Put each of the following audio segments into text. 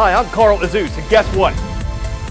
Hi, I'm Carl Azus, and guess what?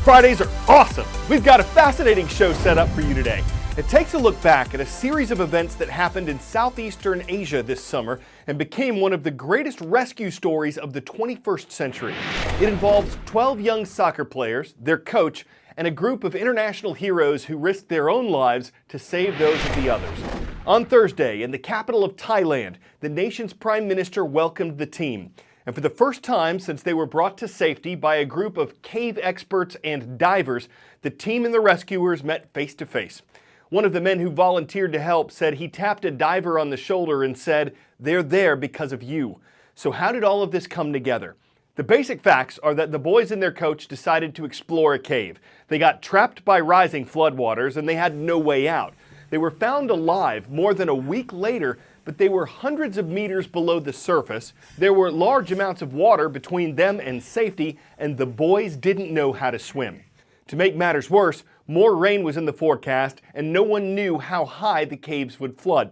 Fridays are awesome! We've got a fascinating show set up for you today. It takes a look back at a series of events that happened in Southeastern Asia this summer and became one of the greatest rescue stories of the 21st century. It involves 12 young soccer players, their coach, and a group of international heroes who risked their own lives to save those of the others. On Thursday, in the capital of Thailand, the nation's prime minister welcomed the team. And for the first time since they were brought to safety by a group of cave experts and divers, the team and the rescuers met face to face. One of the men who volunteered to help said he tapped a diver on the shoulder and said, "They're there because of you." So how did all of this come together? The basic facts are that the boys and their coach decided to explore a cave. They got trapped by rising floodwaters and they had no way out. They were found alive more than a week later, but they were hundreds of meters below the surface. There were large amounts of water between them and safety, and the boys didn't know how to swim. To make matters worse, more rain was in the forecast, and no one knew how high the caves would flood.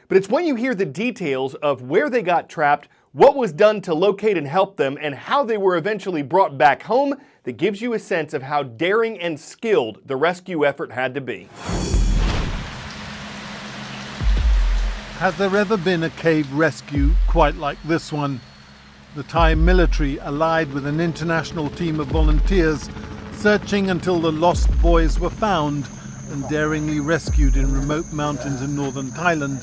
But it's when you hear the details of where they got trapped, what was done to locate and help them, and how they were eventually brought back home that gives you a sense of how daring and skilled the rescue effort had to be. Has there ever been a cave rescue quite like this one? The Thai military, allied with an international team of volunteers, searching until the lost boys were found and daringly rescued in remote mountains in northern Thailand.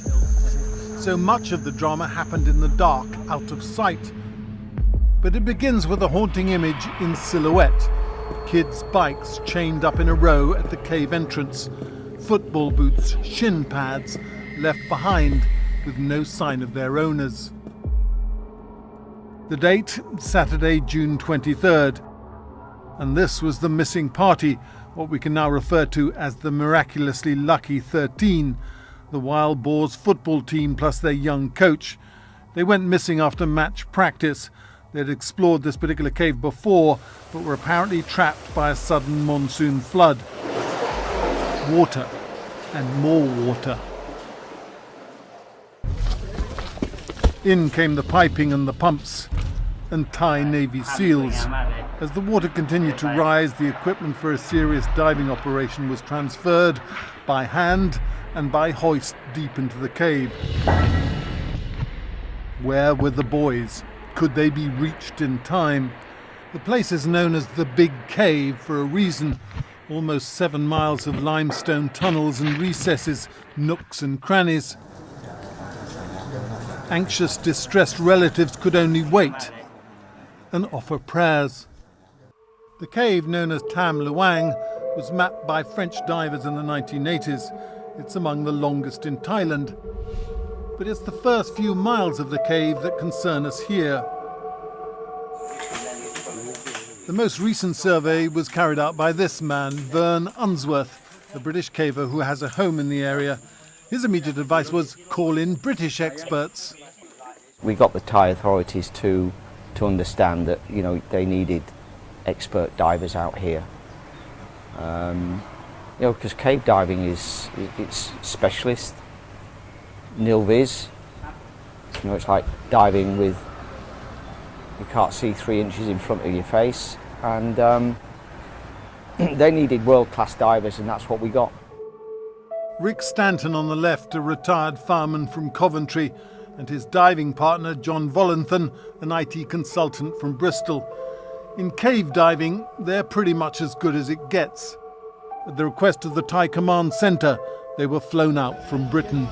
So much of the drama happened in the dark, out of sight. But it begins with a haunting image in silhouette. Kids' bikes chained up in a row at the cave entrance. Football boots, shin pads, left behind with no sign of their owners. The date, Saturday, June 23rd. And this was the missing party, what we can now refer to as the miraculously lucky 13, the Wild Boars football team plus their young coach. They went missing after match practice. They'd explored this particular cave before, but were apparently trapped by a sudden monsoon flood. Water, and more water. In came the piping and the pumps, and Thai Navy SEALs. As the water continued to rise, the equipment for a serious diving operation was transferred by hand and by hoist deep into the cave. Where were the boys? Could they be reached in time? The place is known as the Big Cave for a reason. Almost 7 miles of limestone tunnels and recesses, nooks and crannies. Anxious, distressed relatives could only wait and offer prayers. The cave, known as Tham Luang, was mapped by French divers in the 1980s. It's among the longest in Thailand. But it's the first few miles of the cave that concern us here. The most recent survey was carried out by this man, Vern Unsworth, a British caver who has a home in the area. His immediate advice was call in British experts. We got the Thai authorities to understand that, they needed expert divers out here. Because cave diving it's specialist, nil-vis. It's like diving with, you can't see 3 inches in front of your face. And they needed world-class divers, and that's what we got. Rick Stanton on the left, a retired fireman from Coventry, and his diving partner, John Volanthan, an IT consultant from Bristol. In cave diving, they're pretty much as good as it gets. At the request of the Thai Command Centre, they were flown out from Britain.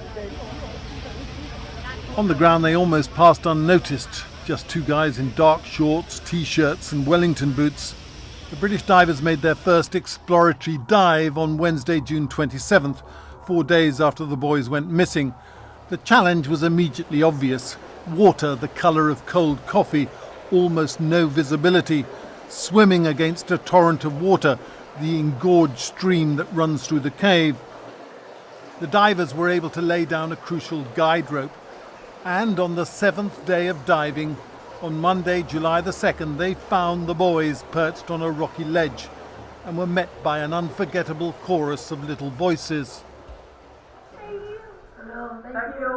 On the ground, they almost passed unnoticed. Just 2 guys in dark shorts, T-shirts and Wellington boots. The British divers made their first exploratory dive on Wednesday, June 27th, 4 days after the boys went missing. The challenge was immediately obvious. Water the colour of cold coffee, almost no visibility, swimming against a torrent of water, the engorged stream that runs through the cave. The divers were able to lay down a crucial guide rope. And on the 7th day of diving, on Monday, July the 2nd, they found the boys perched on a rocky ledge and were met by an unforgettable chorus of little voices. Thank you.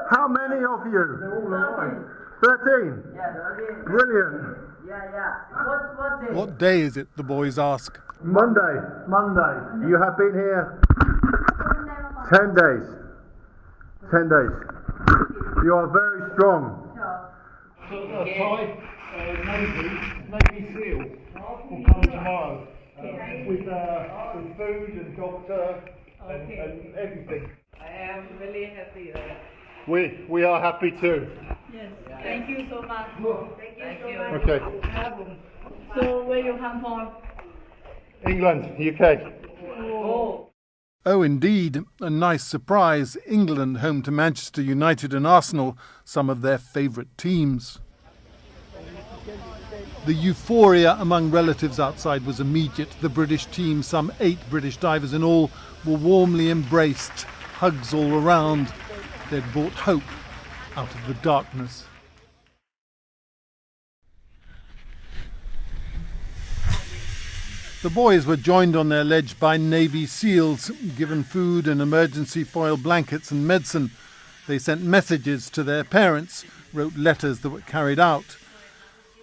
How many of you? 13. 13. Yeah, 13. Brilliant. What day? What day is it, the boys ask. Monday. Monday. You have been here 10 days. 10 days. You are very strong. Navy SEAL will come tomorrow with food and doctor and everything. I am really happy. We are happy too. Yes. Thank you so much. Thank you. Okay. So where you come from? England, UK. Oh. Oh, indeed, a nice surprise. England, home to Manchester United and Arsenal, some of their favourite teams. The euphoria among relatives outside was immediate. The British team, some 8 British divers in all, were warmly embraced, hugs all around. They'd brought hope out of the darkness. The boys were joined on their ledge by Navy SEALs, given food and emergency foil blankets and medicine. They sent messages to their parents, wrote letters that were carried out.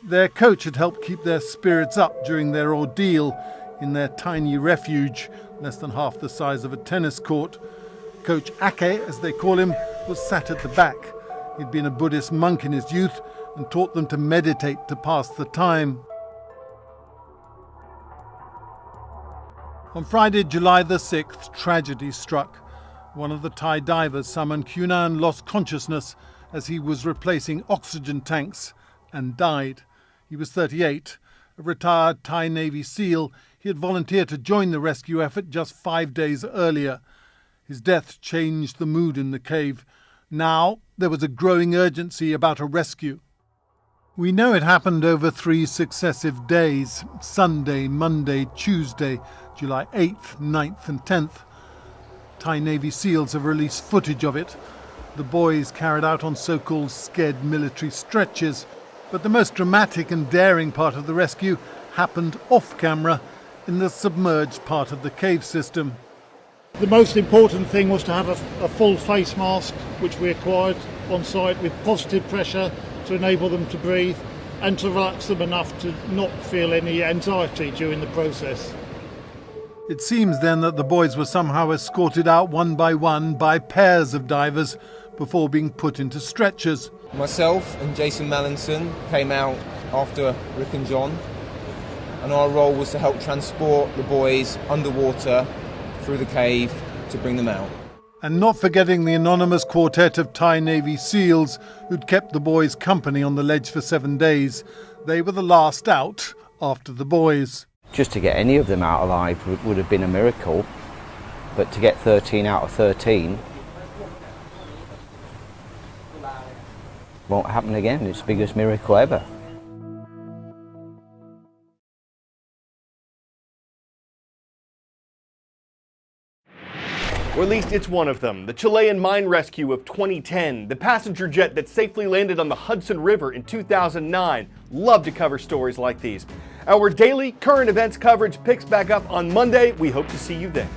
Their coach had helped keep their spirits up during their ordeal in their tiny refuge, less than half the size of a tennis court. Coach Ake, as they call him, was sat at the back. He'd been a Buddhist monk in his youth and taught them to meditate to pass the time. On Friday, July the 6th, tragedy struck. One of the Thai divers, Saman Kunan, lost consciousness as he was replacing oxygen tanks and died. He was 38, a retired Thai Navy SEAL. He had volunteered to join the rescue effort just 5 days earlier. His death changed the mood in the cave. Now there was a growing urgency about a rescue. We know it happened over 3 successive days, Sunday, Monday, Tuesday, July 8th, 9th and 10th. Thai Navy SEALs have released footage of it. The boys carried out on so-called sked military stretchers. But the most dramatic and daring part of the rescue happened off-camera in the submerged part of the cave system. The most important thing was to have a full face mask, which we acquired on site with positive pressure to enable them to breathe and to relax them enough to not feel any anxiety during the process. It seems then that the boys were somehow escorted out one by pairs of divers before being put into stretchers. Myself and Jason Mallinson came out after Rick and John, and our role was to help transport the boys underwater through the cave to bring them out. And not forgetting the anonymous quartet of Thai Navy SEALs who'd kept the boys company on the ledge for 7 days. They were the last out after the boys. Just to get any of them out alive would have been a miracle, but to get 13 out of 13 won't happen again. It's the biggest miracle ever. Or at least it's one of them. The Chilean mine rescue of 2010, the passenger jet that safely landed on the Hudson River in 2009. Love to cover stories like these. Our daily current events coverage picks back up on Monday. We hope to see you then.